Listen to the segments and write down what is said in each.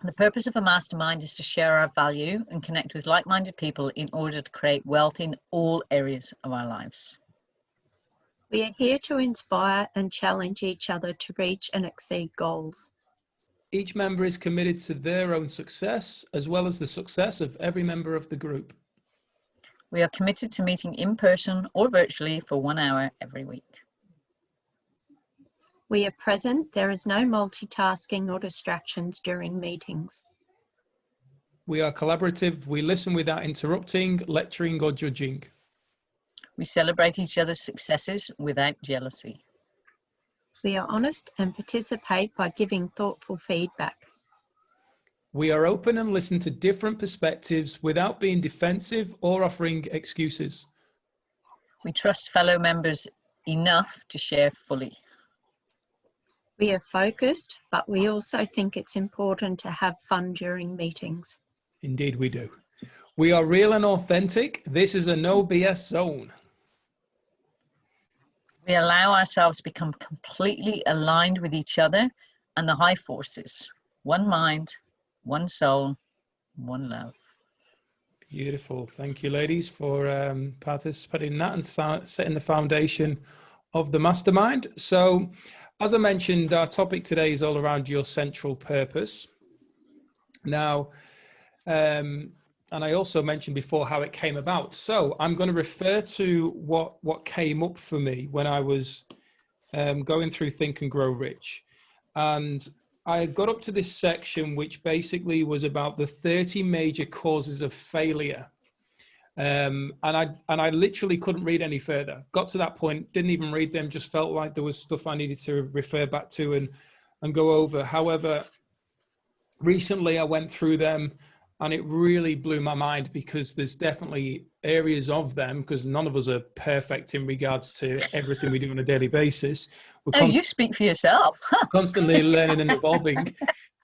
The purpose of a mastermind is to share our value and connect with like-minded people in order to create wealth in all areas of our lives. We are here to inspire and challenge each other to reach and exceed goals. Each member is committed to their own success, as well as the success of every member of the group. We are committed to meeting in person or virtually for 1 hour every week. We are present. There is no multitasking or distractions during meetings. We are collaborative. We listen without interrupting, lecturing, or judging. We celebrate each other's successes without jealousy. We are honest and participate by giving thoughtful feedback. We are open and listen to different perspectives without being defensive or offering excuses. We trust fellow members enough to share fully. We are focused, but we also think it's important to have fun during meetings. Indeed we do. We are real and authentic. This is a no BS zone. We allow ourselves to become completely aligned with each other and the high forces. One mind, one soul, one love. Beautiful. Thank you, ladies, for participating in that and setting the foundation of the mastermind. So, as I mentioned, our topic today is all around your central purpose. Now, and I also mentioned before how it came about. So I'm going to refer to what came up for me when I was going through Think and Grow Rich. And I got up to this section, which basically was about the 30 major causes of failure. And I literally couldn't read any further. Got to that point, didn't even read them, just felt like there was stuff I needed to refer back to and go over. However, recently I went through them and it really blew my mind, because there's definitely areas of them, because none of us are perfect in regards to everything we do on a daily basis. You speak for yourself. Constantly learning and evolving.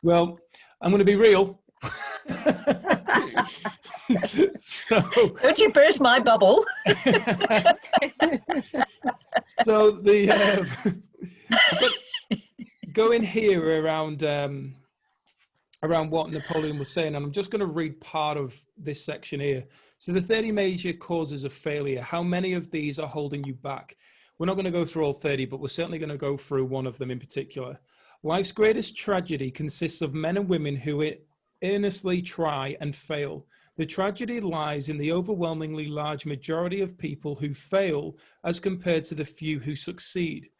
Well, I'm going to be real. So, don't you burst my bubble. So going here around what Napoleon was saying, and I'm just going to read part of this section here. So the 30 major causes of failure, how many of these are holding you back? We're not going to go through all 30, but we're certainly going to go through one of them in particular. Life's greatest tragedy consists of men and women who earnestly try and fail. The tragedy lies in the overwhelmingly large majority of people who fail as compared to the few who succeed.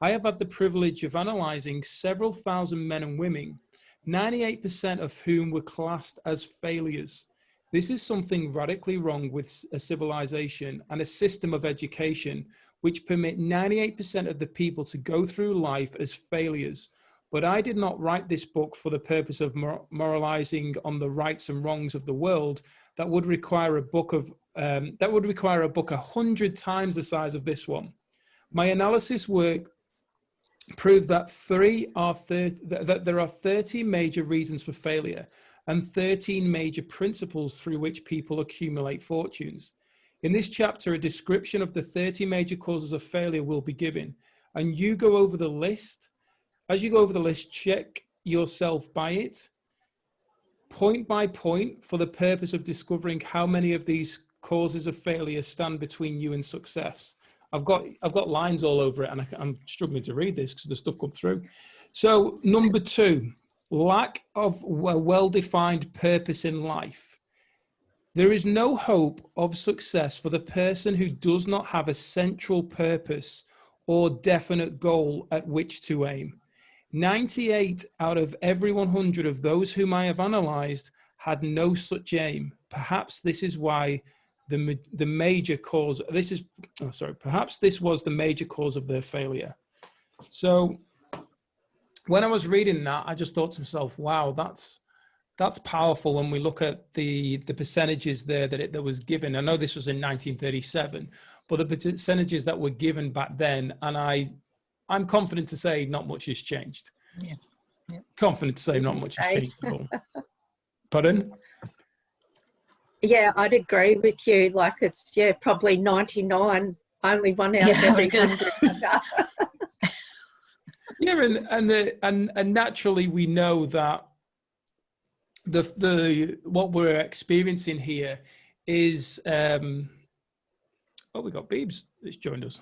I have had the privilege of analyzing several thousand men and women, 98% of whom were classed as failures. This is something radically wrong with a civilization and a system of education which permit 98% of the people to go through life as failures. But I did not write this book for the purpose of moralizing on the rights and wrongs of the world. That would require a book 100 times the size of this one. My analysis work proved that there are 30 major reasons for failure and 13 major principles through which people accumulate fortunes. In this chapter, a description of the 30 major causes of failure will be given, and you go over the list. As you go over the list, check yourself by it, point by point, for the purpose of discovering how many of these causes of failure stand between you and success. I've got lines all over it, and I'm struggling to read this because the stuff come through. So number 2, lack of a well-defined purpose in life. There is no hope of success for the person who does not have a central purpose or definite goal at which to aim. 98 out of every 100 of those whom I have analyzed had no such aim. Perhaps this is why the major cause, perhaps this was the major cause of their failure. So when I was reading that, I just thought to myself, wow, that's powerful when we look at the percentages there that was given. I know this was in 1937, but the percentages that were given back then, and I'm confident to say not much has changed. Yeah. Confident to say not much has changed at all. Pardon? Yeah, I'd agree with you. Like it's, probably 99, only 1 out of every 100. Yeah, and naturally we know that the what we're experiencing here is we got Beebs that's joined us.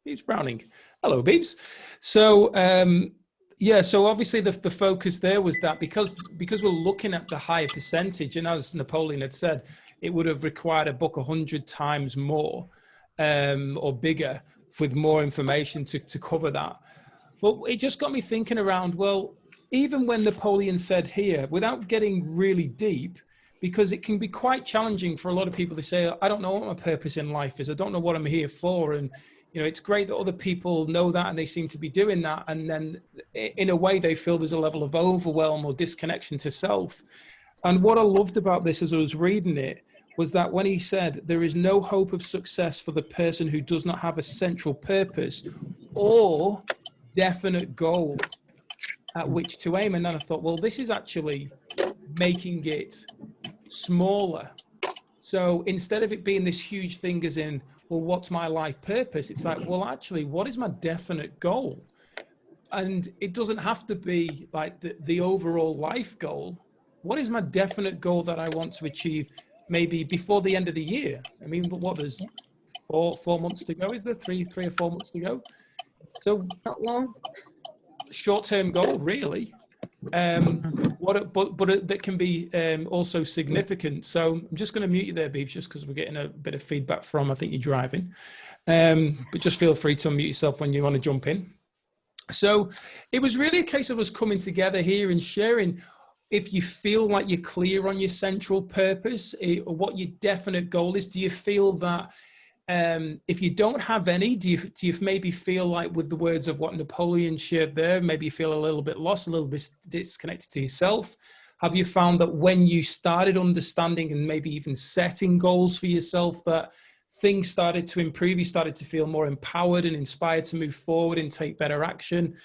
Beebs Browning. Hello, Beebs. So so obviously the focus there was that because we're looking at the higher percentage, and as Napoleon had said, it would have required a book 100 times more or bigger with more information to cover that. But it just got me thinking around, well, even when Napoleon said here, without getting really deep, because it can be quite challenging for a lot of people to say, I don't know what my purpose in life is. I don't know what I'm here for. And, it's great that other people know that and they seem to be doing that. And then in a way, they feel there's a level of overwhelm or disconnection to self. And what I loved about this as I was reading it was that when he said, there is no hope of success for the person who does not have a central purpose or definite goal at which to aim. And then I thought, well, this is actually making it smaller. So instead of it being this huge thing as in, well, what's my life purpose? It's like, well, actually, what is my definite goal? And it doesn't have to be like the overall life goal. What is my definite goal that I want to achieve maybe before the end of the year? I mean, but what, there's 4 months to go? Is there 3 or 4 months to go? So Not long. Short-term goal, really. But that can be also significant. So I'm just going to mute you there, Beebs, just because we're getting a bit of feedback from, I think you're driving. But just feel free to unmute yourself when you want to jump in. So it was really a case of us coming together here and sharing, if you feel like you're clear on your central purpose, or what your definite goal is. Do you feel that if you don't have any, do you maybe feel like, with the words of what Napoleon shared there, maybe you feel a little bit lost, a little bit disconnected to yourself? Have you found that when you started understanding and maybe even setting goals for yourself, that things started to improve? You started to feel more empowered and inspired to move forward and take better action?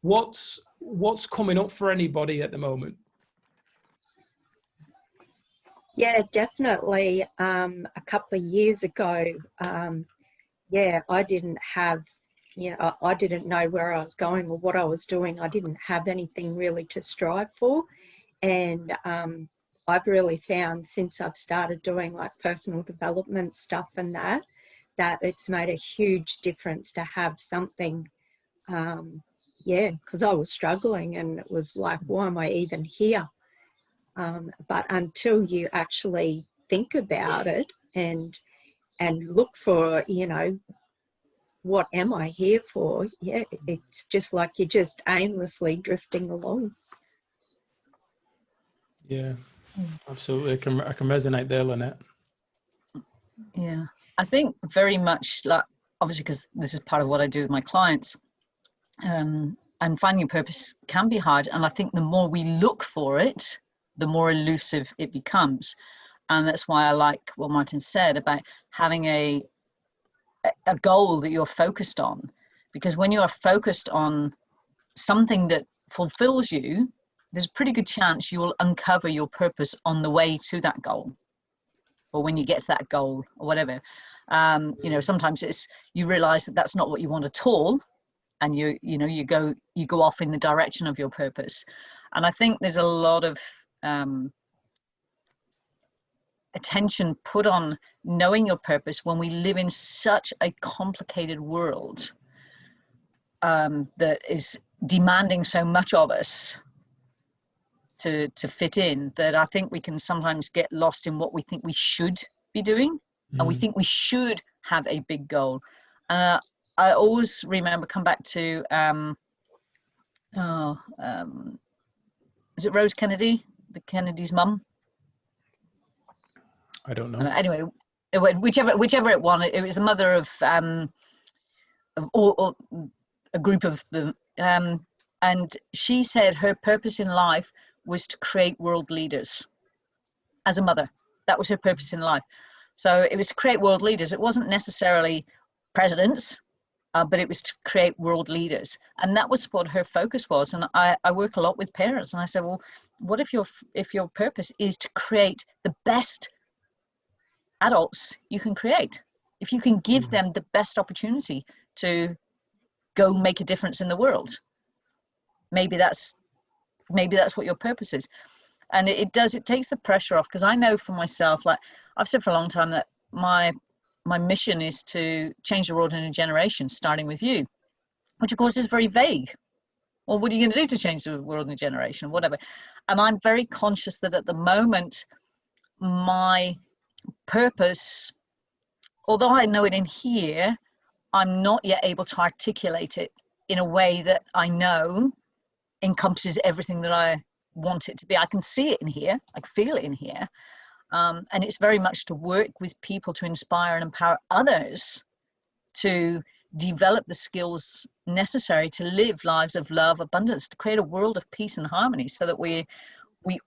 What's coming up for anybody at the moment? Yeah, definitely. A couple of years ago, I didn't have, I didn't know where I was going or what I was doing. I didn't have anything really to strive for. And I've really found, since I've started doing like personal development stuff and that it's made a huge difference to have something, because I was struggling and it was like, why am I even here? But until you actually think about it and look for, what am I here for? Yeah, it's just like you're just aimlessly drifting along. Yeah, absolutely. I can resonate there, Lynette. Yeah, I think very much, like, obviously, because this is part of what I do with my clients, and finding purpose can be hard. And I think the more we look for it, the more elusive it becomes. And that's why I like what Martin said about having a goal that you're focused on, because when you are focused on something that fulfills you, there's a pretty good chance you will uncover your purpose on the way to that goal, or when you get to that goal or whatever. Sometimes you realize that that's not what you want at all, and you go off in the direction of your purpose. And I think there's a lot of attention put on knowing your purpose when we live in such a complicated world that is demanding so much of us to fit in, that I think we can sometimes get lost in what we think we should be doing. And we think we should have a big goal. I always remember, come back to is it Rose Kennedy, the Kennedy's mum? I don't know. Anyway, whichever it was, it was the mother of a group of them, and she said her purpose in life was to create world leaders. As a mother, that was her purpose in life. So it was to create world leaders. It wasn't necessarily presidents, but it was to create world leaders. And that was what her focus was. And I work a lot with parents, and I said, well, what if your purpose is to create the best adults you can create? If you can give them the best opportunity to go make a difference in the world, maybe that's what your purpose is. And it takes the pressure off, because I know for myself, like I've said for a long time, that my mission is to change the world in a generation, starting with you, which of course is very vague. Well, what are you going to do to change the world in a generation, whatever? And I'm very conscious that at the moment, my purpose, although I know it in here, I'm not yet able to articulate it in a way that I know encompasses everything that I want it to be. I can see it in here, I can feel it in here. And it's very much to work with people to inspire and empower others to develop the skills necessary to live lives of love, abundance, to create a world of peace and harmony, so that we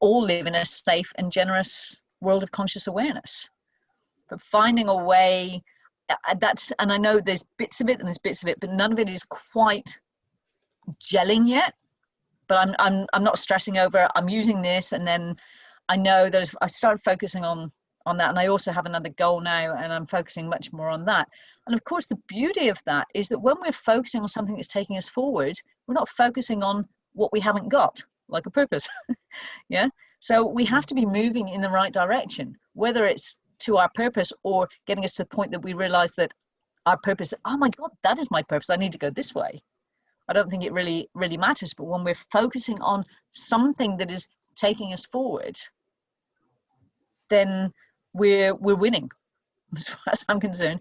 all live in a safe and generous world of conscious awareness. But finding a way, and I know there's bits of it and there's bits of it, but none of it is quite gelling yet. But I'm not stressing over, I'm using this, and then I know that I started focusing on that, and I also have another goal now, and I'm focusing much more on that. And of course, the beauty of that is that when we're focusing on something that's taking us forward, we're not focusing on what we haven't got, like a purpose. Yeah. So we have to be moving in the right direction, whether it's to our purpose or getting us to the point that we realize that our purpose, oh my God, that is my purpose, I need to go this way. I don't think it really matters. But when we're focusing on something that is taking us forward, then we're winning, as far as I'm concerned.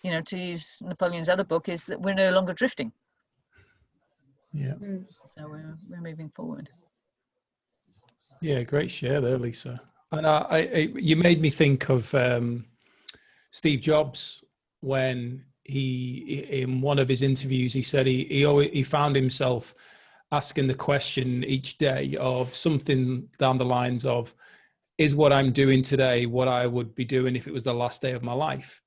You know, to use Napoleon's other book, is that we're no longer drifting. Yeah. So we're moving forward. Yeah, great share there, Lisa. And you made me think of Steve Jobs, when he in one of his interviews, he said he found himself asking the question each day of something down the lines of, is what I'm doing today what I would be doing if it was the last day of my life?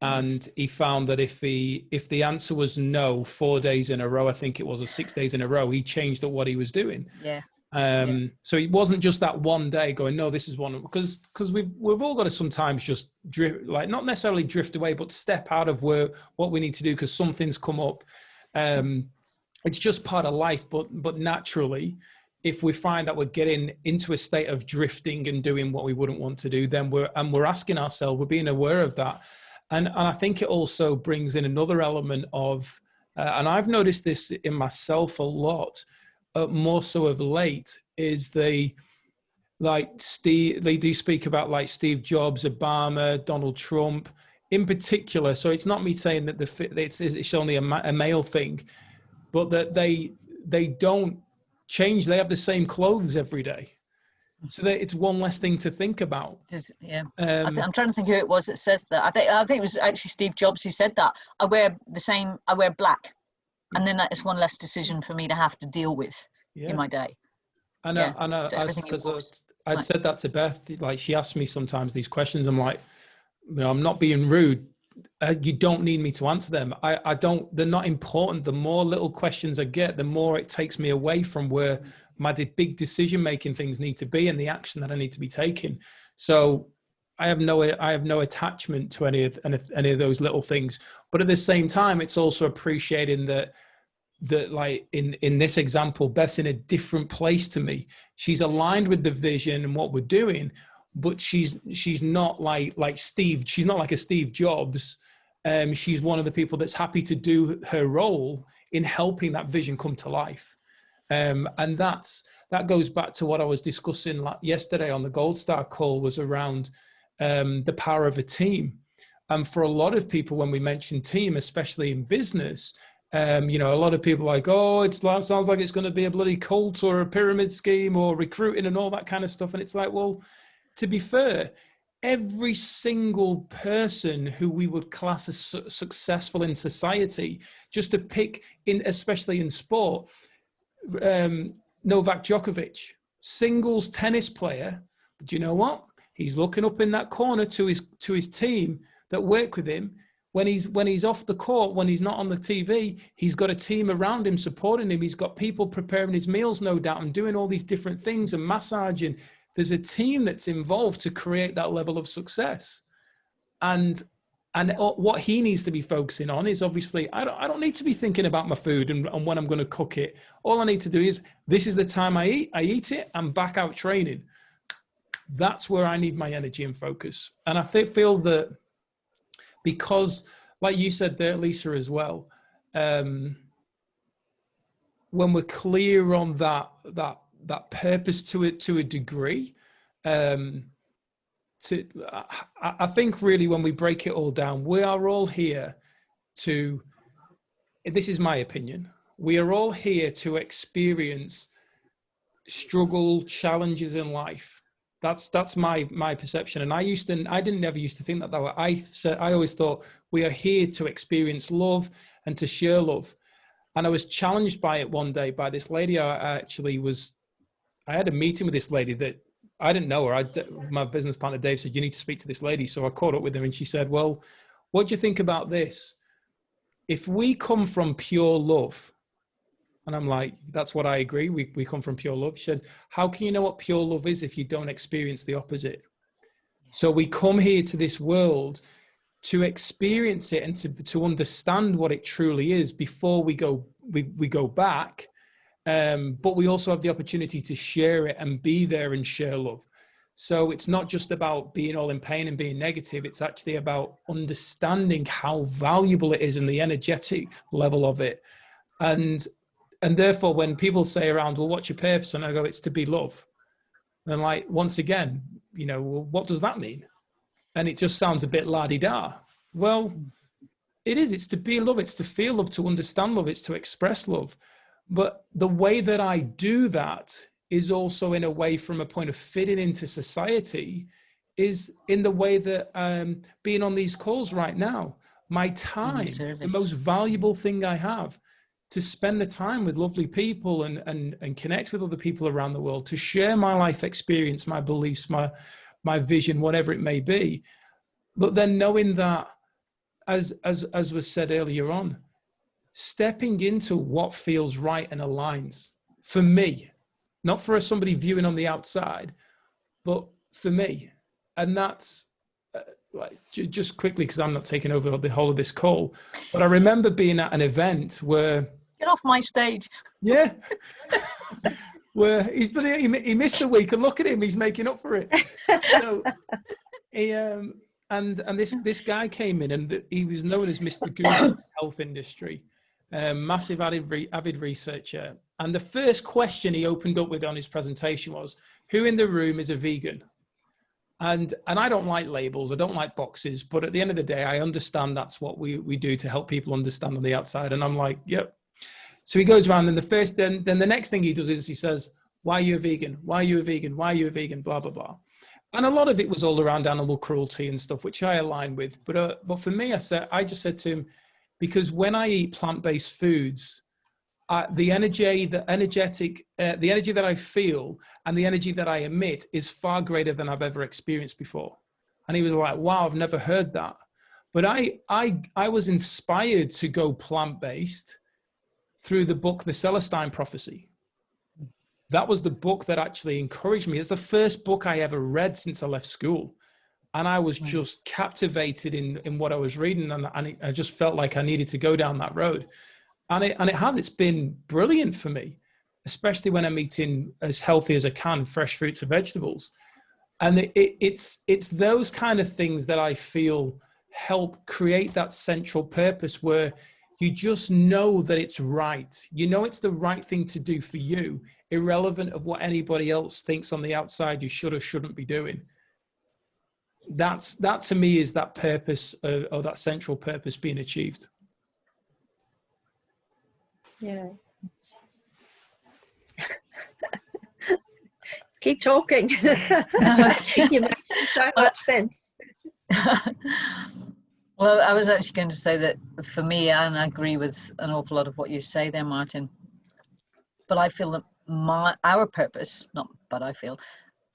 And he found that if the answer was no 4 days in a row, I think it was, or 6 days in a row, he changed what he was doing. Yeah. So it wasn't just that one day going, no, this is one, because we've all got to sometimes just drift, like not necessarily drift away, but step out of what we need to do because something's come up. It's just part of life, but naturally, if we find that we're getting into a state of drifting and doing what we wouldn't want to do, then we're asking ourselves, we're being aware of that. And I think it also brings in another element of, and I've noticed this in myself a lot, more so of late, is they do speak about like Steve Jobs, Obama, Donald Trump in particular. So it's not me saying that it's only a male thing, but that they don't change. They have the same clothes every day. So that it's one less thing to think about. Yeah, I'm trying to think who it was that says that. I think it was actually Steve Jobs who said that. I wear black, and then that is one less decision for me to have to deal with in my day. I'd said that to Beth. Like, she asked me sometimes these questions. I'm like, you know, I'm not being rude. You don't need me to answer them. I don't. They're not important. The more little questions I get, the more it takes me away from where my big decision-making things need to be and the action that I need to be taking. So I have no attachment to any of those little things. But at the same time, it's also appreciating that like in this example, Beth's in a different place to me. She's aligned with the vision and what we're doing, but she's not like Steve. She's not like a Steve Jobs. She's one of the people that's happy to do her role in helping that vision come to life. And that goes back to what I was discussing yesterday on the Gold Star call, was around the power of a team. And for a lot of people, when we mention team, especially in business, you know, a lot of people are like, oh, it sounds like it's going to be a bloody cult or a pyramid scheme or recruiting and all that kind of stuff. And it's like, well, to be fair, every single person who we would class as successful in society, just to pick in, especially in sport, Novak Djokovic, singles tennis player. But you know what? He's looking up in that corner to his team that work with him. When he's off the court, when he's not on the TV, he's got a team around him supporting him. He's got people preparing his meals, no doubt, and doing all these different things and massaging. There's a team that's involved to create that level of success. And And what he needs to be focusing on is obviously, I don't need to be thinking about my food and when I'm going to cook it. All I need to do is, this is the time I eat it, I'm back out training. That's where I need my energy and focus. And I feel that because, like you said there, Lisa, as well, when we're clear on that purpose to a degree, I think really when we break it all down, we are all here to, this is my opinion, we are all here to experience struggle, challenges in life. That's my perception. And I never used to think that way. I always thought we are here to experience love and to share love. And I was challenged by it one day by this lady. I had a meeting with this lady that I didn't know her. My business partner, Dave, said, you need to speak to this lady. So I caught up with her and she said, well, what do you think about this? If we come from pure love, and I'm like, that's what I agree. We come from pure love. She said, how can you know what pure love is if you don't experience the opposite? So we come here to this world to experience it and to understand what it truly is before we go back. But we also have the opportunity to share it and be there and share love. So it's not just about being all in pain and being negative. It's actually about understanding how valuable it is and the energetic level of it. And therefore, when people say around, well, what's your purpose? And I go, it's to be love. And like, once again, well, what does that mean? And it just sounds a bit la-di-da. Well, it is. It's to be love. It's to feel love, to understand love. It's to express love. But the way that I do that is also in a way from a point of fitting into society is in the way that being on these calls right now, my time, the most valuable thing I have, to spend the time with lovely people and connect with other people around the world, to share my life experience, my beliefs, my vision, whatever it may be. But then knowing that, as was said earlier on, stepping into what feels right and aligns for me, not for somebody viewing on the outside, but for me. And that's just quickly, because I'm not taking over the whole of this call, but I remember being at an event where, get off my stage. Yeah. Where he missed a week, and look at him, he's making up for it. So he and this guy came in, and he was known as Mr. Google health industry, massive avid researcher. And the first question he opened up with on his presentation was, who in the room is a vegan? And I don't like labels, I don't like boxes, but at the end of the day, I understand that's what we do to help people understand on the outside. And I'm like, yep. So he goes around, and then the next thing he does is he says, why are you a vegan? Why are you a vegan? Why are you a vegan? Blah, blah, blah. And a lot of it was all around animal cruelty and stuff, which I align with. But for me, I just said to him, because when I eat plant-based foods, the energy that I feel and the energy that I emit is far greater than I've ever experienced before. And he was like, wow, I've never heard that. But I was inspired to go plant-based through the book, The Celestine Prophecy. That was the book that actually encouraged me. It's the first book I ever read since I left school. And I was just captivated in what I was reading. And I just felt like I needed to go down that road. And it's been brilliant for me, especially when I'm eating as healthy as I can, fresh fruits and vegetables. And it's those kind of things that I feel help create that central purpose where you just know that it's right. You know it's the right thing to do for you, irrelevant of what anybody else thinks on the outside you should or shouldn't be doing. That to me is that purpose or that central purpose being achieved. Yeah. Keep talking. You make so much sense. Well, I was actually going to say that for me, and I agree with an awful lot of what you say there, Martin, but I feel that our purpose,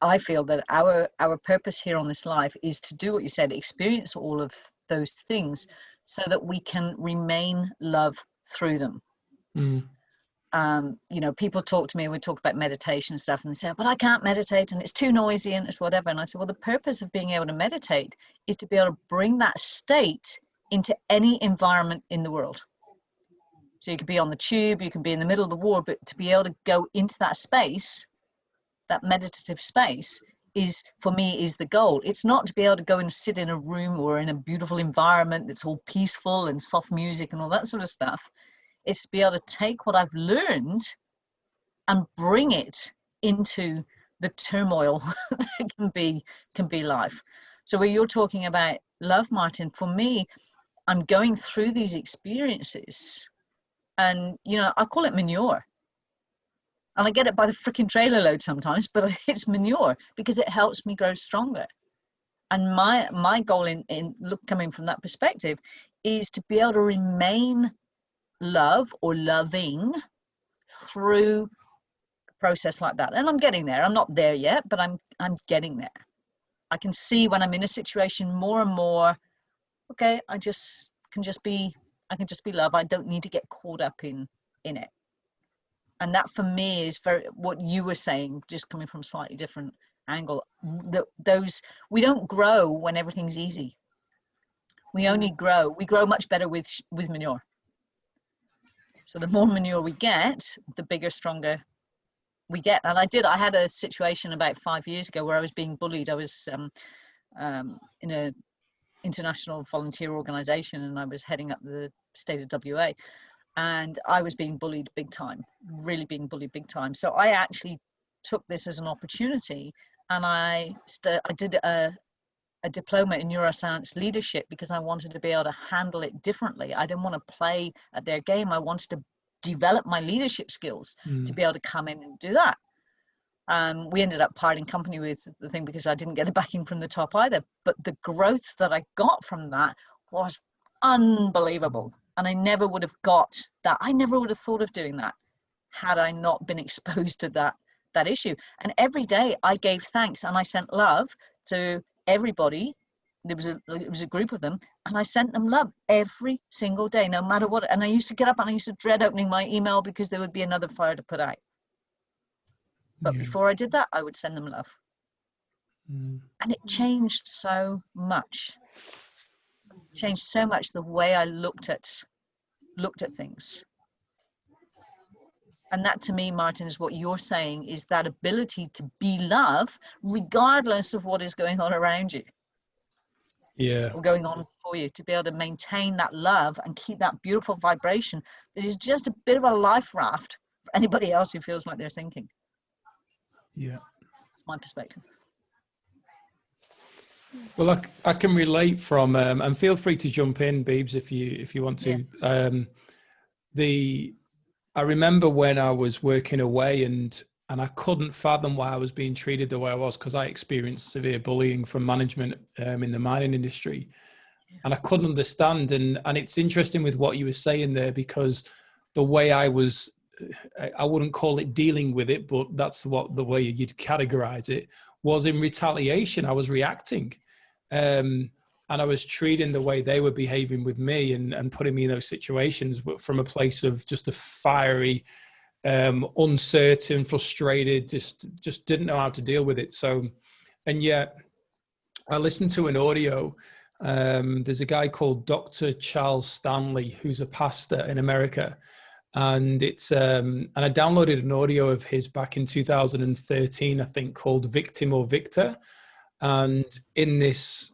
I feel that our purpose here on this life is to do what you said, experience all of those things so that we can remain love through them. You know, people talk to me, we talk about meditation and stuff, and they say, but I can't meditate and it's too noisy and it's whatever. And I say, well, the purpose of being able to meditate is to be able to bring that state into any environment in the world. So you could be on the tube, you can be in the middle of the war, but to be able to go into that space, that meditative space, is, for me, is the goal. It's not to be able to go and sit in a room or in a beautiful environment that's all peaceful and soft music and all that sort of stuff. It's to be able to take what I've learned and bring it into the turmoil that can be life. So when you're talking about love, Martin, for me, I'm going through these experiences, and you know, I call it manure. And I get it by the freaking trailer load sometimes, but it's manure because it helps me grow stronger. And my goal in coming from that perspective is to be able to remain love or loving through a process like that. And I'm getting there. I'm not there yet, but I'm getting there. I can see when I'm in a situation more and more, okay, I can just be love. I don't need to get caught up in it. And that for me is very what you were saying, just coming from a slightly different angle. We don't grow when everything's easy. We grow much better with manure. So the more manure we get, the bigger, stronger we get. And I had a situation about 5 years ago where I was being bullied. I was in a international volunteer organization, and I was heading up the state of WA, and I was being bullied big time, really being bullied big time. So I actually took this as an opportunity, and I did a diploma in neuroscience leadership because I wanted to be able to handle it differently. I didn't want to play at their game. I wanted to develop my leadership skills to be able to come in and do that. We ended up parting company with the thing because I didn't get the backing from the top either. But the growth that I got from that was unbelievable. And I never would have got that. I never would have thought of doing that had I not been exposed to that issue. And every day I gave thanks and I sent love to everybody. It was a group of them, and I sent them love every single day, no matter what. And I used to get up and I used to dread opening my email because there would be another fire to put out. But before I did that, I would send them love. And it changed so much. Changed so much the way I looked at things. And that, to me, Martin, is what you're saying, is that ability to be love regardless of what is going on around you. Yeah. Or going on for you, to be able to maintain that love and keep that beautiful vibration that is just a bit of a life raft for anybody else who feels like they're sinking. Yeah. That's my perspective. Well, I can relate from, and feel free to jump in, Beebs, if you want to. Yeah. I remember when I was working away and I couldn't fathom why I was being treated the way I was, because I experienced severe bullying from management in the mining industry, and I couldn't understand. And it's interesting with what you were saying there, because the way I wouldn't call it dealing with it, but that's the way you'd categorize it, was in retaliation. I was reacting. And I was treating the way they were behaving with me and putting me in those situations, but from a place of just a fiery, uncertain, frustrated, just didn't know how to deal with it. So, and yet I listened to an audio. There's a guy called Dr. Charles Stanley, who's a pastor in America. And and I downloaded an audio of his back in 2013, I think, called Victim or Victor. And in this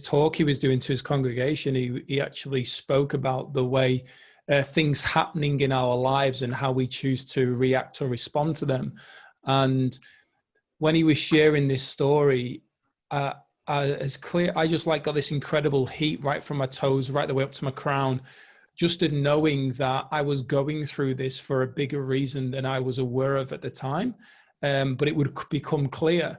talk he was doing to his congregation, he actually spoke about the way things happening in our lives and how we choose to react or respond to them. And when he was sharing this story, I just got this incredible heat right from my toes right the way up to my crown, just in knowing that I was going through this for a bigger reason than I was aware of at the time, but it would become clear.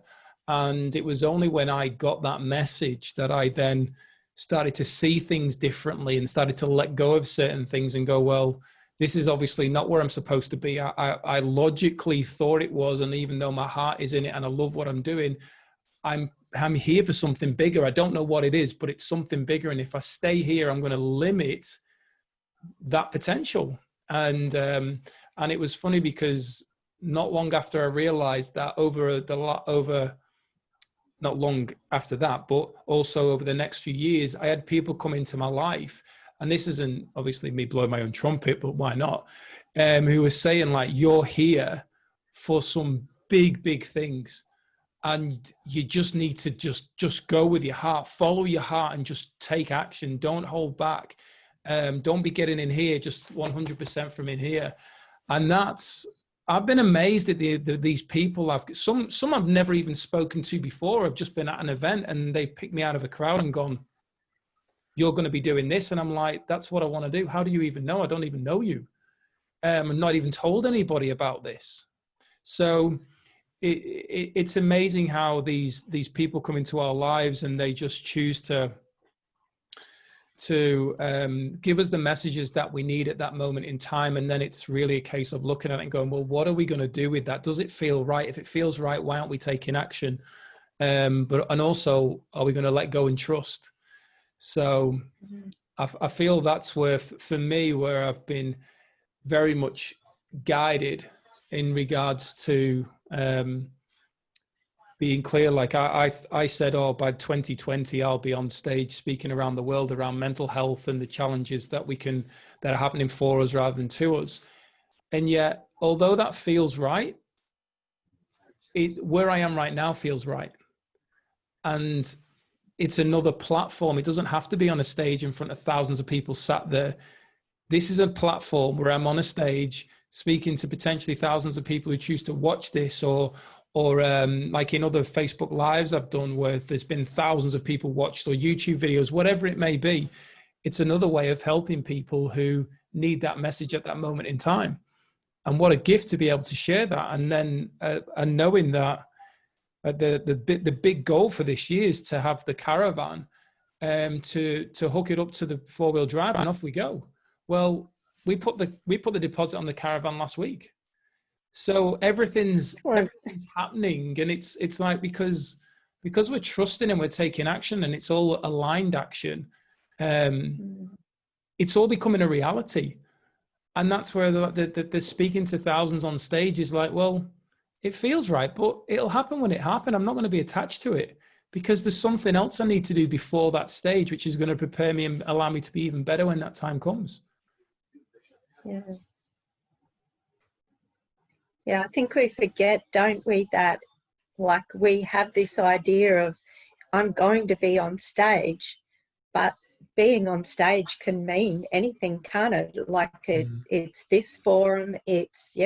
And it was only when I got that message that I then started to see things differently and started to let go of certain things and go, well, this is obviously not where I'm supposed to be. I logically thought it was. And even though my heart is in it and I love what I'm doing, I'm here for something bigger. I don't know what it is, but it's something bigger. And if I stay here, I'm going to limit that potential. And And it was funny because not long after I realized that not long after that, but also over the next few years, I had people come into my life, and this isn't obviously me blowing my own trumpet, but why not? Who were saying like, you're here for some big, big things. And you just need to just go with your heart, follow your heart, and just take action. Don't hold back. Don't be getting in here just 100% from in here. And I've been amazed at these people. Some I've never even spoken to before. I've just been at an event and they've picked me out of a crowd and gone, you're going to be doing this. And I'm like, that's what I want to do. How do you even know? I don't even know you. I'm not even told anybody about this. So it's amazing how these people come into our lives and they just choose to give us the messages that we need at that moment in time. And then it's really a case of looking at it and going, well, what are we going to do with that? Does it feel right? If it feels right, why aren't we taking action? And also, are we going to let go and trust? So I feel that's for me, where I've been very much guided in regards to being clear. Like I said, by 2020, I'll be on stage speaking around the world around mental health and the challenges that are happening for us rather than to us. And yet, although that feels right, where I am right now feels right. And it's another platform. It doesn't have to be on a stage in front of thousands of people sat there. This is a platform where I'm on a stage speaking to potentially thousands of people who choose to watch this, or like in other Facebook Lives I've done where there's been thousands of people watched, or YouTube videos, whatever it may be. It's another way of helping people who need that message at that moment in time. And what a gift to be able to share that. And then and knowing that the big goal for this year is to have the caravan to hook it up to the 4-wheel drive, and off we go. Well, we put the deposit on the caravan last week. So everything's happening, and it's like because we're trusting and we're taking action, and it's all aligned action. It's all becoming a reality, and that's where the speaking to thousands on stage is like, well, it feels right, but it'll happen when it happens. I'm not going to be attached to it because there's something else I need to do before that stage, which is going to prepare me and allow me to be even better when that time comes. Yeah. Yeah, I think we forget, don't we, that like we have this idea of I'm going to be on stage, but being on stage can mean anything, can't it? Like it's this forum, it's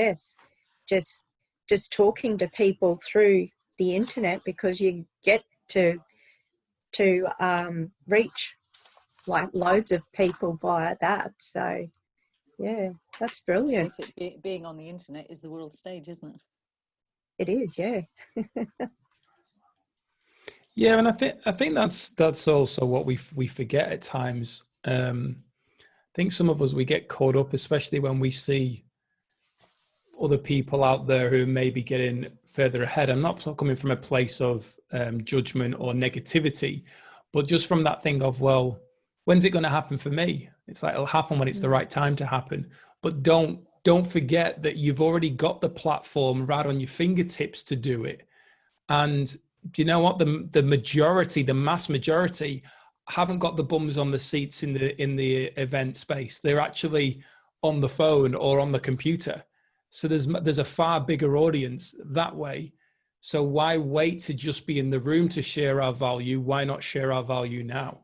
just talking to people through the internet, because you get to reach like loads of people via that. So yeah, that's brilliant. Being on the internet is the world stage, isn't it? It is, yeah. Yeah, and I think that's also what we forget at times. I think some of us, we get caught up, especially when we see other people out there who may be getting further ahead. I'm not coming from a place of judgment or negativity, but just from that thing of, well, when's it going to happen for me? It's like, it'll happen when it's the right time to happen. But don't forget that you've already got the platform right on your fingertips to do it. And do you know what? The majority, the mass majority, haven't got the bums on the seats in the event space. They're actually on the phone or on the computer. So there's a far bigger audience that way. So why wait to just be in the room to share our value? Why not share our value now?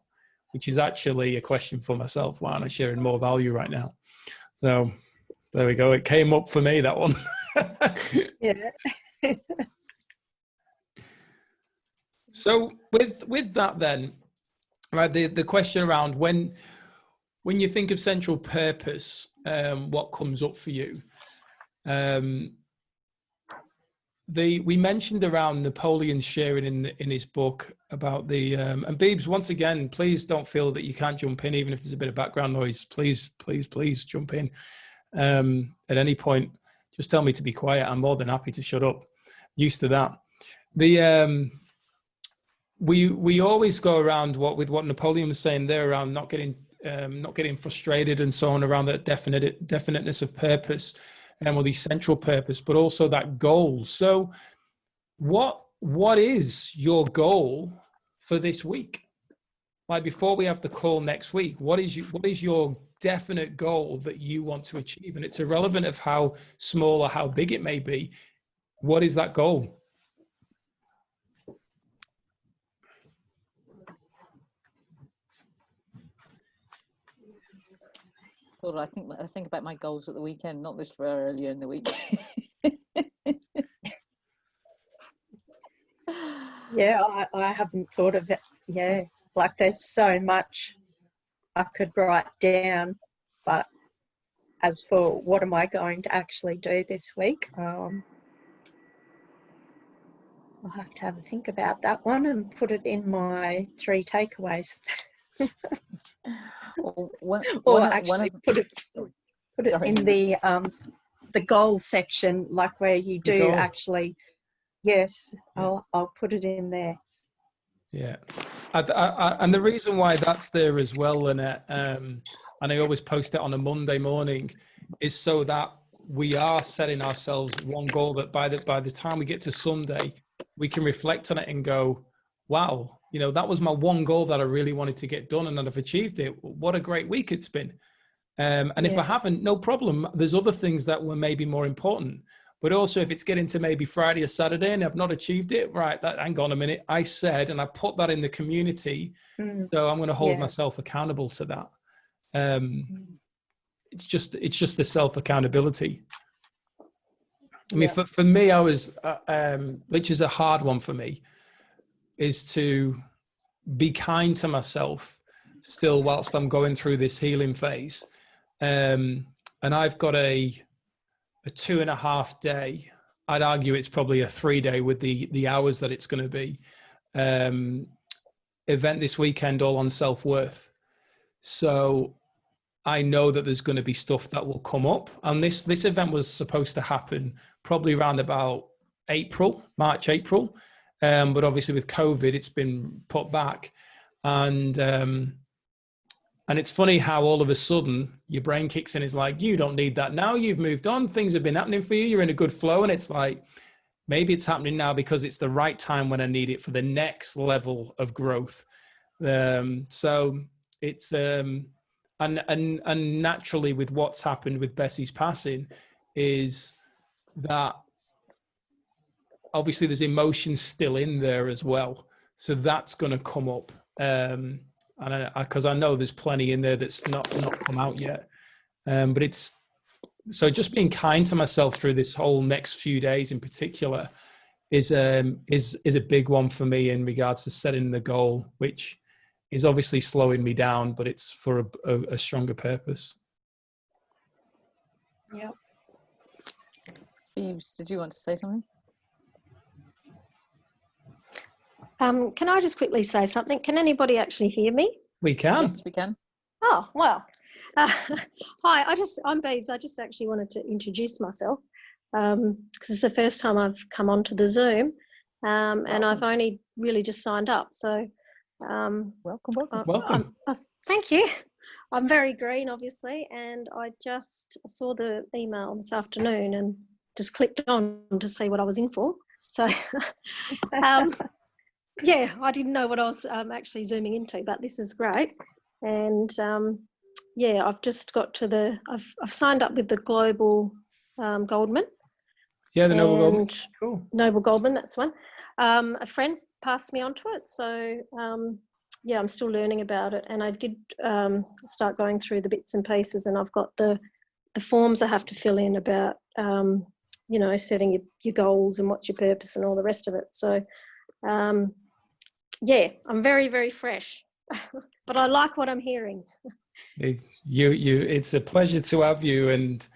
Which is actually a question for myself. Why aren't I sharing more value right now? So there we go. It came up for me, that one. Yeah. So with that then, right, the question around when you think of central purpose, what comes up for you? We mentioned around Napoleon sharing in his book about the and Beebs, once again, please don't feel that you can't jump in, even if there's a bit of background noise. Please jump in at any point. Just tell me to be quiet. I'm more than happy to shut up. Used to that. We always go around with what Napoleon was saying there around not getting frustrated and so on, around that definiteness of purpose. or the central purpose, but also that goal. So what is your goal for this week? Like, before we have the call next week, what is your definite goal that you want to achieve? And it's irrelevant of how small or how big it may be. What is that goal? I think about my goals at the weekend, not this for earlier in the week. Yeah, I haven't thought of it. Yeah, like there's so much I could write down, but as for what am I going to actually do this week, I'll have to have a think about that one and put it in my 3 takeaways. Put it in the goal section, like where you do actually. Yes, I'll put it in there. Yeah, and the reason why that's there as well, Lynette, and I always post it on a Monday morning, is so that we are setting ourselves one goal that by the time we get to Sunday, we can reflect on it and go, wow, that was my one goal that I really wanted to get done, and I've achieved it. What a great week it's been. And if I haven't, no problem. There's other things that were maybe more important. But also, if it's getting to maybe Friday or Saturday and I've not achieved it, right, hang on a minute. I said, and I put that in the community, so I'm going to hold myself accountable to that. It's just the self-accountability. I mean, for me, I was, which is a hard one for me, is to be kind to myself still whilst I'm going through this healing phase. And I've got a 2.5 day, I'd argue it's probably a 3 day with the hours that it's going to be, event this weekend, all on self-worth. So I know that there's going to be stuff that will come up, and this event was supposed to happen probably around about March, April. But obviously with COVID, it's been put back. And it's funny how all of a sudden your brain kicks in. It's like, you don't need that now. You've moved on. Things have been happening for you. You're in a good flow. And it's like, maybe it's happening now because it's the right time when I need it for the next level of growth. So it's, and naturally with what's happened with Bessie's passing is that obviously there's emotions still in there as well. So that's going to come up. And because I know there's plenty in there that's not come out yet. But it's, so just being kind to myself through this whole next few days in particular is a big one for me in regards to setting the goal, which is obviously slowing me down, but it's for a stronger purpose. Yeah. Phoebes, did you want to say something? Can I just quickly say something? Can anybody actually hear me? We can. Yes, we can. Oh, well. Hi, I'm Beebs. I just actually wanted to introduce myself because it's the first time I've come onto the Zoom, and I've only really just signed up. So Welcome. Thank you. I'm very green, obviously, and I just saw the email this afternoon and just clicked on to see what I was in for. So yeah, I didn't know what I was actually zooming into, but this is great. And yeah, I've just got to I've signed up with the Global Goldman. Yeah, the Noble Goldman. Cool. Noble Goldman, that's one. A friend passed me onto it, so yeah, I'm still learning about it. And I did start going through the bits and pieces, and I've got the forms I have to fill in about setting your goals and what's your purpose and all the rest of it. So yeah, I'm very, very fresh, but I like what I'm hearing. It's a pleasure to have you, and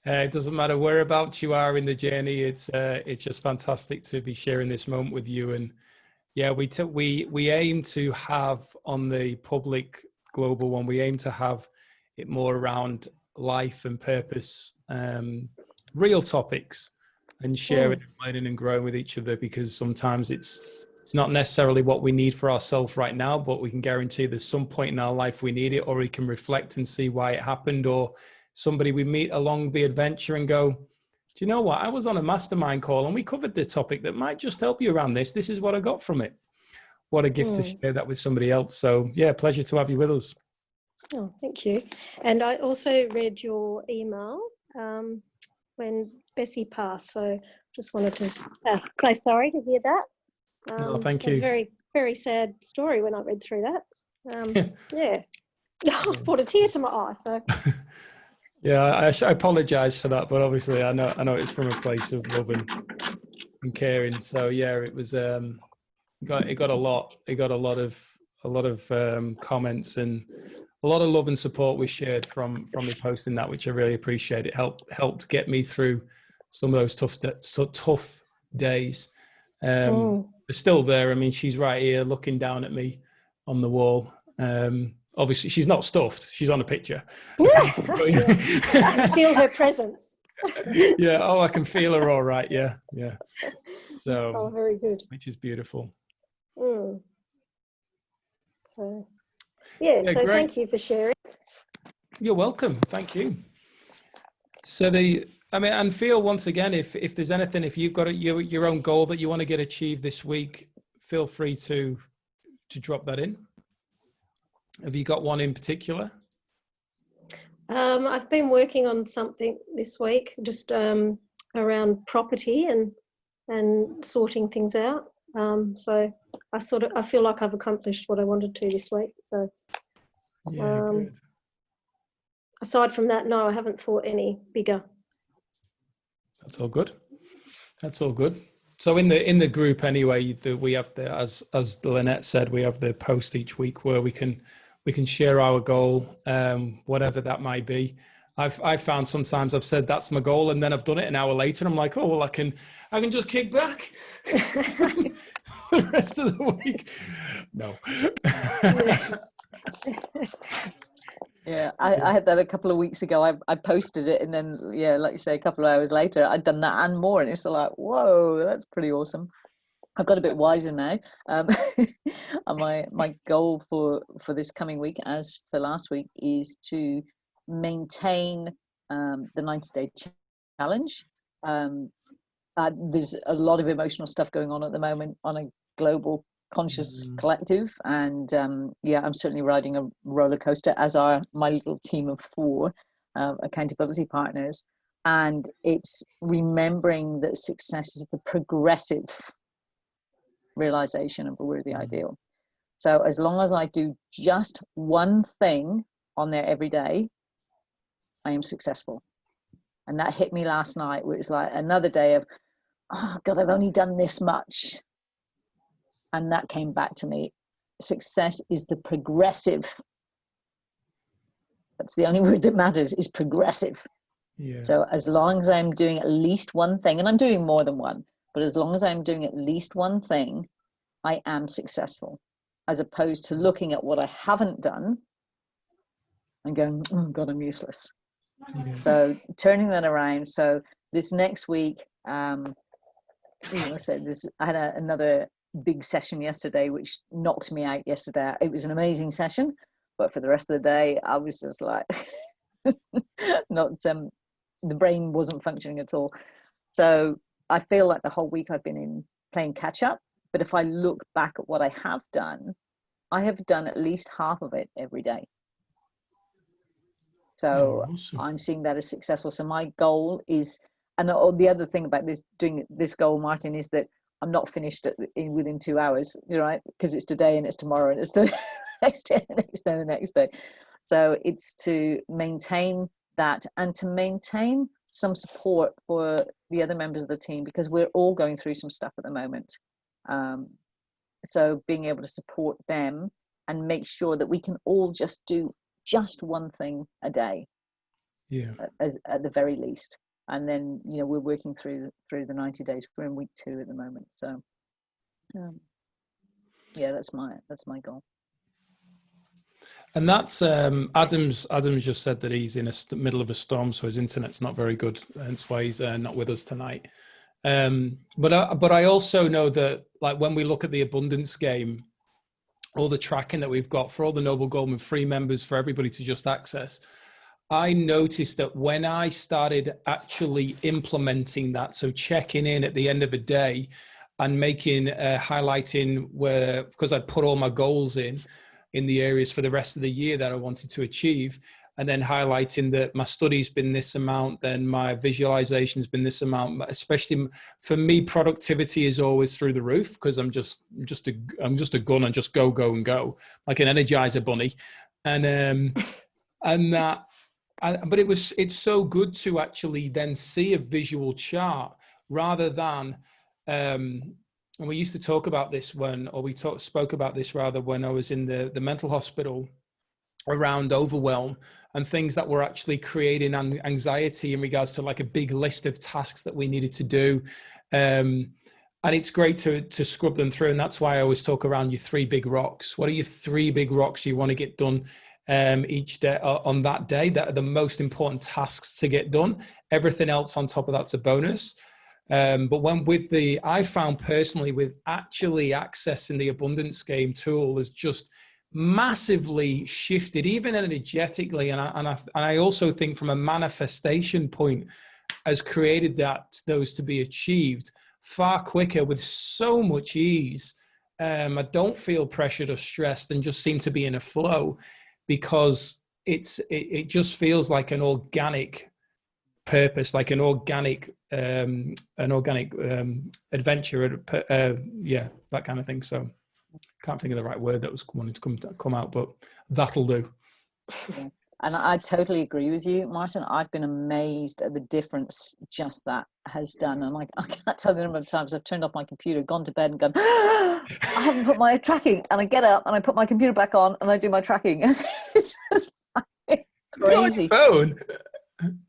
it doesn't matter whereabouts you are in the journey. It's just fantastic to be sharing this moment with you. And yeah, we aim to have on the public global one, we aim to have it more around life and purpose, real topics, and sharing, and learning and growing with each other, because sometimes it's not necessarily what we need for ourselves right now, but we can guarantee there's some point in our life we need it, or we can reflect and see why it happened, or somebody we meet along the adventure and go, do you know what? I was on a mastermind call and we covered the topic that might just help you around this. This is what I got from it. What a gift to share that with somebody else. So yeah, pleasure to have you with us. Oh, thank you. And I also read your email when Bessie passed. So just wanted to say sorry to hear that. No, thank you. It's a very, very sad story when I read through that. Yeah. Brought a tear to my eye. So. Yeah, I apologize for that, but obviously I know it's from a place of love and caring. So yeah, it was it got a lot of comments, and a lot of love and support was shared from me posting that, which I really appreciate. It helped get me through some of those tough days. But still there. I mean, she's right here looking down at me on the wall. Obviously, she's not stuffed. She's on a picture. I can feel her presence. Yeah. Oh, I can feel her all right. Yeah. Yeah. So. Very good. Which is beautiful. So, yeah. So great. Thank you for sharing. You're welcome. Thank you. So and feel once again, if there's anything, if you've got your own goal that you want to get achieved this week, feel free to drop that in. Have you got one in particular? I've been working on something this week, just around property and sorting things out. So I feel like I've accomplished what I wanted to this week. So good. Aside from that, no, I haven't thought any bigger. That's all good. That's all good. So in the group anyway, we have as Lynette said, we have the post each week where we can share our goal, whatever that might be. I've found sometimes I've said that's my goal, and then I've done it an hour later, and I'm like, oh well, I can just kick back the rest of the week. No. Yeah, I had that a couple of weeks ago. I posted it, and then like you say, a couple of hours later, I'd done that and more, and it's like, whoa, that's pretty awesome. I've got a bit wiser now. And my goal for this coming week, as for last week, is to maintain the 90-day challenge. There's a lot of emotional stuff going on at the moment on a global conscious collective, and I'm certainly riding a roller coaster, as are my little team of 4 accountability partners. And it's remembering that success is the progressive realization of a worthy ideal. So as long as I do just one thing on there every day, I am successful. And that hit me last night, where it was like another day of, oh God, I've only done this much. And that came back to me. Success is the progressive. That's the only word that matters, is progressive. Yeah. So as long as I'm doing at least one thing, and I'm doing more than one, but as long as I'm doing at least one thing, I am successful, as opposed to looking at what I haven't done and going, oh God, I'm useless. Yeah. So turning that around. So this next week, I had another big session yesterday, which knocked me out yesterday. It was an amazing session, but for the rest of the day, I was just like, the brain wasn't functioning at all. So I feel like the whole week I've been in playing catch up. But if I look back at what I have done at least half of it every day. So awesome. I'm seeing that as successful. So my goal is, and the other thing about doing this goal, Martin, is that I'm not finished within 2 hours, right? Because it's today and it's tomorrow and it's the next day and the next day and the next day. So it's to maintain that and to maintain some support for the other members of the team, because we're all going through some stuff at the moment. So being able to support them and make sure that we can all just do just one thing a day, as at the very least. And then we're working through the 90 days. We're in week 2 at the moment. So that's my goal. And that's Adam's just said that he's in the middle of a storm, so his internet's not very good, hence why he's not with us tonight. But I also know that, like, when we look at the abundance game, all the tracking that we've got for all the Noble Goldman free members, for everybody to just access, I noticed that when I started actually implementing that, so checking in at the end of a day and making, highlighting where, because I'd put all my goals in the areas for the rest of the year that I wanted to achieve, and then highlighting that my study's been this amount, then my visualization's been this amount. Especially for me, productivity is always through the roof, because I'm just a gun and just go and go like an Energizer bunny, and that. But it's so good to actually then see a visual chart rather than, and we used to talk about this spoke about this rather when I was in the mental hospital, around overwhelm and things that were actually creating anxiety in regards to like a big list of tasks that we needed to do. And it's great to scrub them through. And that's why I always talk around your 3 big rocks. What are your 3 big rocks you want to get done each day, on that day, that are the most important tasks to get done? Everything else on top of that's a bonus. But I found personally with actually accessing the abundance game tool is just massively shifted, even energetically. And I also think from a manifestation point has created those to be achieved far quicker with so much ease. I don't feel pressured or stressed and just seem to be in a flow, because it just feels like an organic purpose, like an organic adventure, that kind of thing. So can't think of the right word that was wanting to come out, but that'll do. Yeah. And I totally agree with you, Martin. I've been amazed at the difference just that has done. And I can't tell the number of times I've turned off my computer, gone to bed and gone, I haven't put my tracking. And I get up and I put my computer back on and I do my tracking. It's just like crazy. Phone.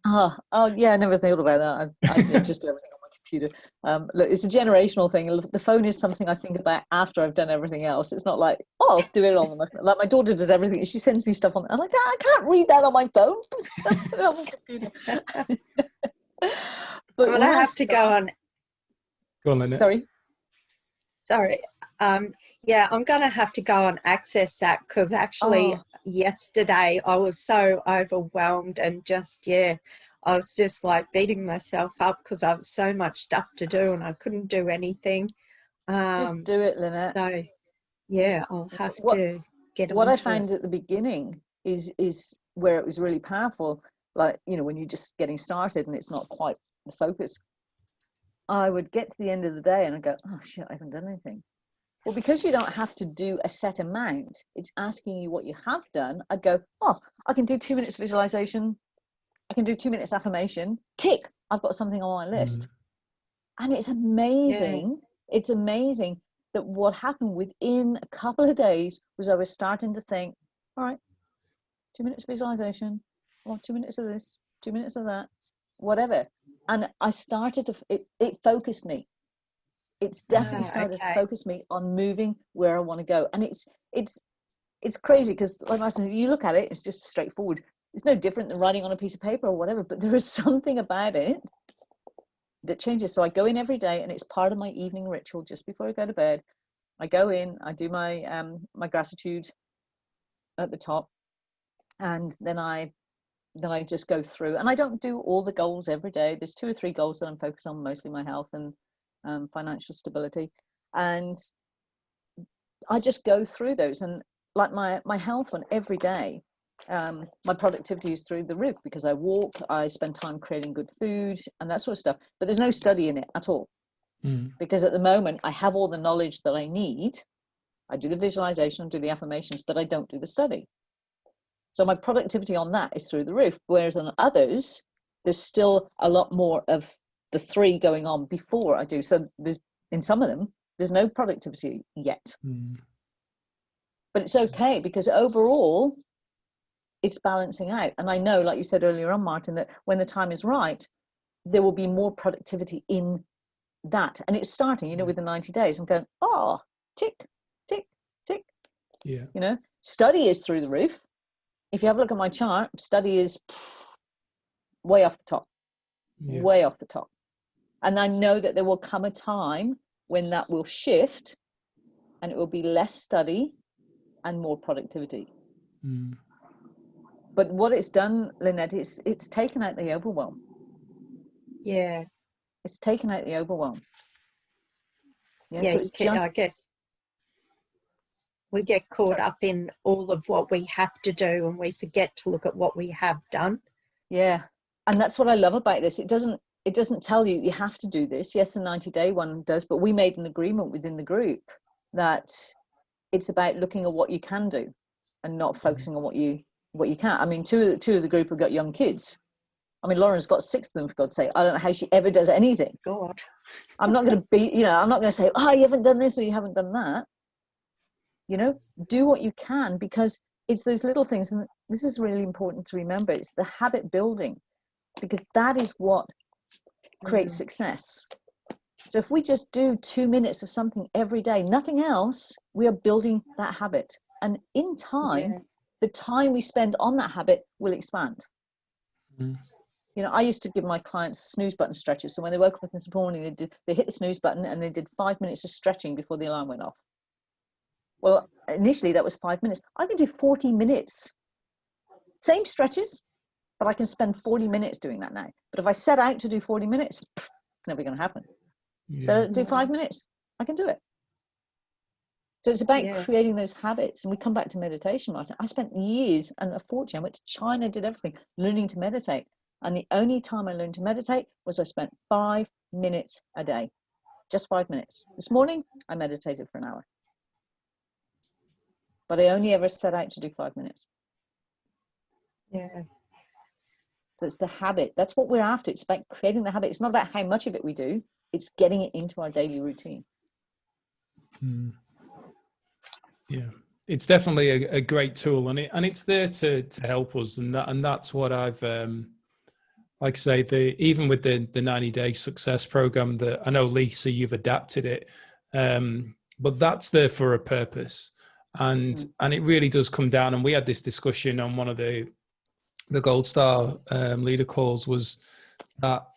Oh yeah, I never thought about that. I just do everything on my computer. Look, it's a generational thing. The phone is something I think about after I've done everything else. It's not like, oh, I'll do it on my phone. Like my daughter does everything. She sends me stuff on. I'm like, I can't read that on my phone. On my computer. But Well, I have to go on. Go on, Lynette. Sorry. Yeah, I'm going to have to go and access that, because actually yesterday I was so overwhelmed and I was just like beating myself up because I have so much stuff to do and I couldn't do anything. Just do it, Lynette. So yeah, I'll have to get on. What I found at the beginning is where it was really powerful. Like, when you're just getting started and it's not quite the focus. I would get to the end of the day and I'd go, oh shit, I haven't done anything. Well, because you don't have to do a set amount, it's asking you what you have done. I'd go, oh, I can do 2 minutes visualization. I can do 2 minutes affirmation. Tick, I've got something on my list. And it's amazing. Yeah. It's amazing that what happened within a couple of days was I was starting to think, all right, 2 minutes visualization. Well, 2 minutes of this, 2 minutes of that, whatever. And I started to, it focused me. It's definitely started to focus me on moving where I want to go. And it's crazy because, like I said, you look at it, it's just straightforward. It's no different than writing on a piece of paper or whatever, but there is something about it that changes. So I go in every day and it's part of my evening ritual just before I go to bed. I go in, I do my my gratitude at the top, and then I just go through, and I don't do all the goals every day. There's 2 or 3 goals that I'm focused on, mostly my health and financial stability, and I just go through those. And like my health one, every day my productivity is through the roof because I walk, I spend time creating good food and that sort of stuff, but there's no study in it at all, because at the moment I have all the knowledge that I need. I do the visualization, do the affirmations, but I don't do the study. So my productivity on that is through the roof, whereas on others there's still a lot more of the 3 going on before I do. So there's, in some of them, there's no productivity yet. But it's okay, because overall it's balancing out. And I know, like you said earlier on, Martin, that when the time is right, there will be more productivity in that. And it's starting, with the 90 days. I'm going, oh, tick, tick, tick. Yeah. Study is through the roof. If you have a look at my chart, study is way off the top, way off the top. And I know that there will come a time when that will shift and it will be less study and more productivity. But what it's done, Lynette, it's taken out the overwhelm. Yeah. It's taken out the overwhelm. Yeah, so it's just, I guess we get caught up in all of what we have to do and we forget to look at what we have done. Yeah. And that's what I love about this. It doesn't tell you have to do this. Yes, the 90-day one does, but we made an agreement within the group that it's about looking at what you can do and not focusing on what you can't. I mean, two of the group have got young kids. I mean, Lauren's got 6 of them, for God's sake. I don't know how she ever does anything. God. I'm not going to be, I'm not going to say, oh, you haven't done this or you haven't done that. Do what you can, because it's those little things. And this is really important to remember. It's the habit building, because that is what creates success. So if we just do 2 minutes of something every day, nothing else, we are building that habit. And in time, the time we spend on that habit will expand. I used to give my clients snooze button stretches. So when they woke up this morning, they hit the snooze button and they did 5 minutes of stretching before the alarm went off. Well, initially that was 5 minutes. I can do 40 minutes. Same stretches, but I can spend 40 minutes doing that now. But if I set out to do 40 minutes, it's never going to happen. So do 5 minutes, I can do it. So it's about creating those habits. And we come back to meditation, Martin. I spent years and a fortune. I went to China, did everything, learning to meditate. And the only time I learned to meditate was I spent 5 minutes a day. Just 5 minutes. This morning, I meditated for an hour. But I only ever set out to do 5 minutes. Yeah. So it's the habit. That's what we're after. It's about creating the habit. It's not about how much of it we do. It's getting it into our daily routine. Yeah, it's definitely a great tool, and it's there to help us, and that's what I've like I say, even with the 90-day success program, that I know, Lisa, you've adapted it, but that's there for a purpose, and it really does come down. And we had this discussion on one of the Gold Star leader calls, was that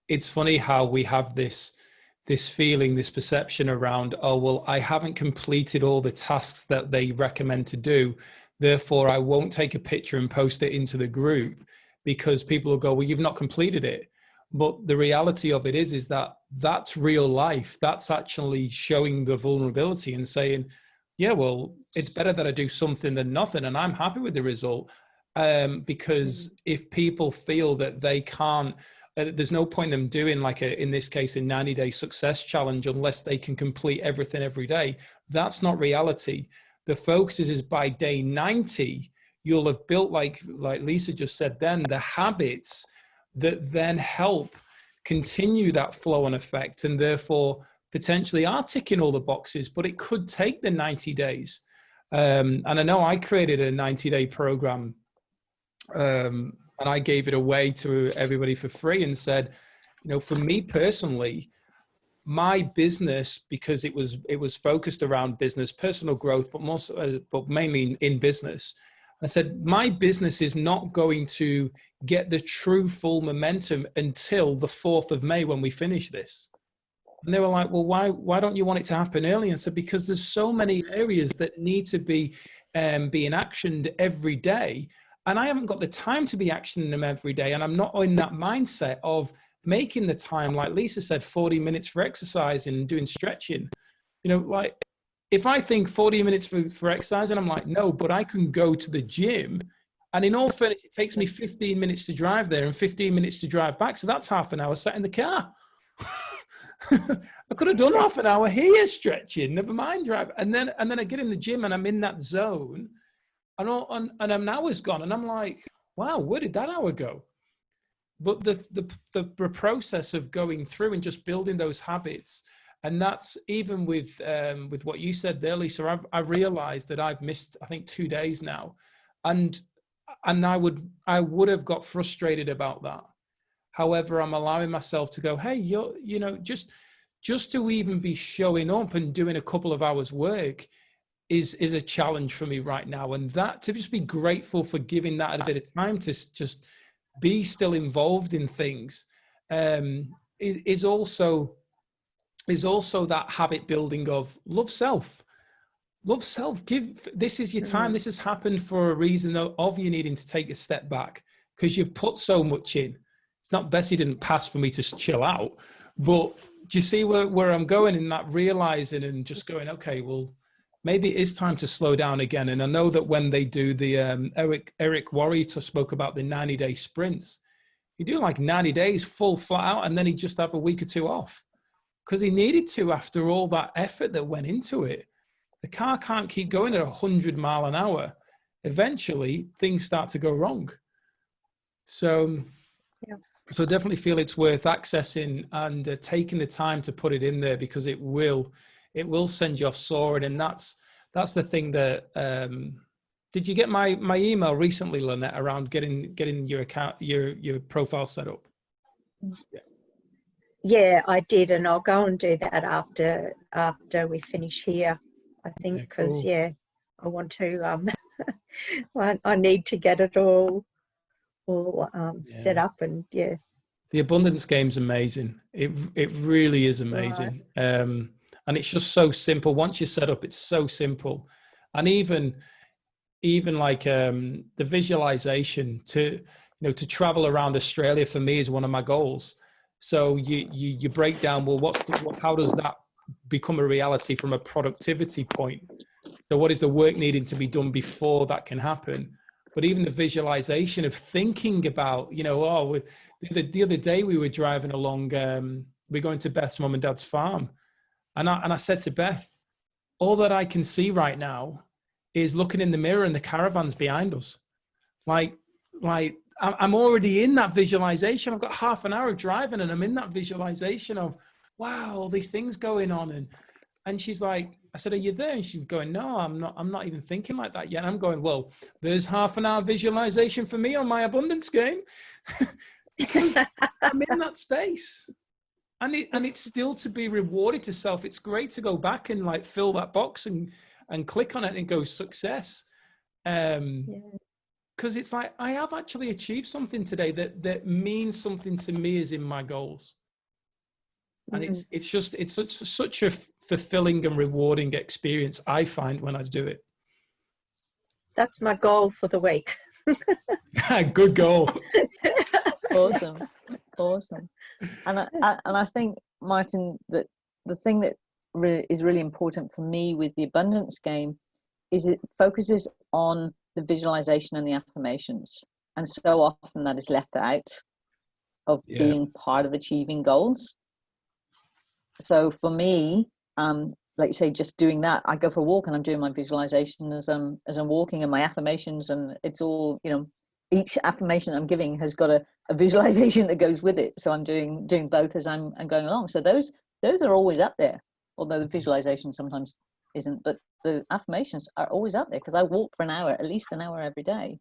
it's funny how we have this feeling, this perception around, oh, well, I haven't completed all the tasks that they recommend to do, therefore I won't take a picture and post it into the group, because people will go, well, you've not completed it. But the reality of it is that that's real life. That's actually showing the vulnerability and saying, yeah, well, it's better that I do something than nothing, and I'm happy with the result. Because if people feel that they can't, there's no point in them doing, like in this case, a 90-day success challenge unless they can complete everything every day. That's not reality. The focus is by day 90, you'll have built, like Lisa just said then, the habits that then help continue that flow and effect, and therefore potentially are ticking all the boxes. But it could take the 90 days. And I know I created a 90-day program, and I gave it away to everybody for free and said, for me personally, my business, because it was focused around business, personal growth, but mainly in business. I said, my business is not going to get the true full momentum until the 4th of May when we finish this. And they were like, well, why don't you want it to happen early? And I said, because there's so many areas that need to be being actioned every day. And I haven't got the time to be actioning them every day. And I'm not in that mindset of making the time, like Lisa said, 40 minutes for exercising and doing stretching. Like if I think 40 minutes for exercising, I'm like, no, but I can go to the gym. And in all fairness, it takes me 15 minutes to drive there and 15 minutes to drive back. So that's half an hour sat in the car. I could have done half an hour here stretching, never mind drive. And then I get in the gym and I'm in that zone. And an hour's gone, and I'm like, wow, where did that hour go? But the process of going through and just building those habits, and that's even with what you said there, Lisa. I realized that I've missed, I think, 2 days now, and I would have got frustrated about that. However, I'm allowing myself to go, hey, just to even be showing up and doing a couple of hours work is a challenge for me right now. And that, to just be grateful for giving that a bit of time to just be still involved in things, is also that habit building of love self. love self. This is your time. This has happened for a reason of you needing to take a step back because you've put so much in. It's not Bessie didn't pass for me to chill out, but do you see where I'm going in that realizing and just going, okay, well, maybe it is time to slow down again. And I know that when they do the Eric Worre spoke about the 90-day sprints, you do like 90 days full flat out, and then he'd just have a week or two off because he needed to after all that effort that went into it. The car can't keep going at 100 miles an hour. Eventually, things start to go wrong. So, so I definitely feel it's worth accessing and taking the time to put it in there because it will send you off soaring. And that's the thing that, did you get my email recently, Lynette, around getting your account, your profile set up? Yeah, I did. And I'll go and do that after we finish here, I think, because, I want to, I need to get it all set up and The abundance game's amazing. It really is amazing. Right. And it's just so simple. Once you're set up, it's so simple. And even like the visualization to travel around Australia for me is one of my goals. So you break down, well, how does that become a reality from a productivity point? So what is the work needing to be done before that can happen? But even the visualization of thinking about, the other day we were driving along, we're going to Beth's mum and dad's farm. And I said to Beth, all that I can see right now is looking in the mirror and the caravans behind us. Like I'm already in that visualization. I've got half an hour of driving and I'm in that visualization of, wow, all these things going on. And she's like, I said, are you there? And she's going, no, I'm not even thinking like that yet. And I'm going, well, there's half an hour visualization for me on my abundance game because I'm in that space. And it's still to be rewarded to self. It's great to go back and like fill that box and click on it and go success. Because it's like, I have actually achieved something today that means something to me as in my goals. And it's such a fulfilling and rewarding experience, I find, when I do it. That's my goal for the week. Good goal. Awesome. And I think, Martin, that the thing that is really important for me with the abundance game is it focuses on the visualization and the affirmations. And so often that is left out of being part of achieving goals. So for me, like you say, just doing that, I go for a walk and I'm doing my visualization as I'm walking, and my affirmations, and it's all, each affirmation I'm giving has got a visualization that goes with it. So I'm doing both as I'm going along. So those are always up there, although the visualization sometimes isn't, but the affirmations are always up there because I walk for an hour, at least an hour every day,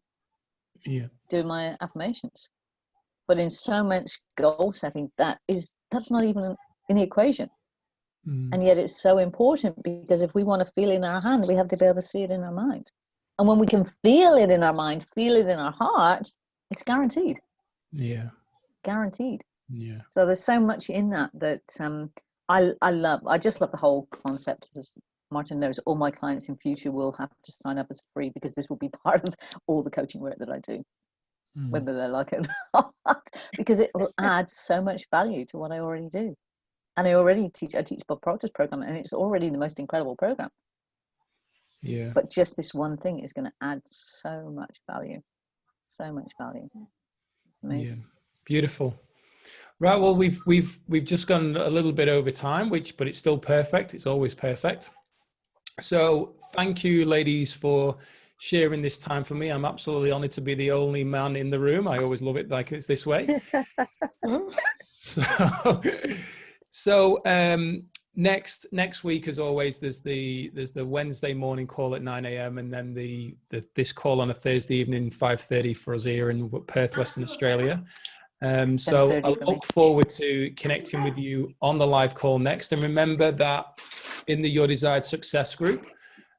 doing my affirmations. But in so much goal setting, that's not even in the equation. And yet it's so important, because if we want to feel it in our hand, we have to be able to see it in our mind. And when we can feel it in our mind, feel it in our heart, it's guaranteed. Guaranteed. So there's so much in that I love. I just love the whole concept. As Martin knows, all my clients in future will have to sign up as free, because this will be part of all the coaching work that I do, whether they like it or not, because it will add so much value to what I already do. And I teach Bob Proctor's program, and it's already the most incredible program. But just this one thing is going to add so much value. Amazing. Beautiful. Right. Well, we've just gone a little bit over time, but it's still perfect. It's always perfect. So thank you, ladies, for sharing this time for me. I'm absolutely honored to be the only man in the room. I always love it like it's this way. So next week, as always, there's the Wednesday morning call at 9 a.m. and then this call on a Thursday evening, 5:30 for us here in Perth, Western Australia. So I look forward to connecting with you on the live call next. And remember that in the Your Desired Success group,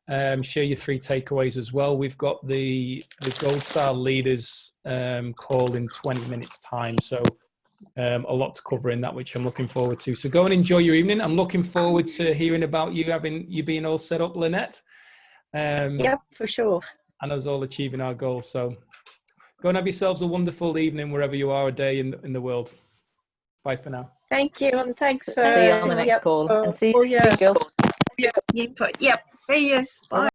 share your 3 takeaways as well. We've got the Gold Star Leaders call in 20 minutes time. So a lot to cover in that, which I'm looking forward to. So go and enjoy your evening. I'm looking forward to hearing about you being all set up, Lynette. Yep, for sure. And us all achieving our goals. So go and have yourselves a wonderful evening wherever you are, a day in the world. Bye for now. Thank you, and thanks for See you on the next call. And see you, all your girls. input. Yep, see you. Bye.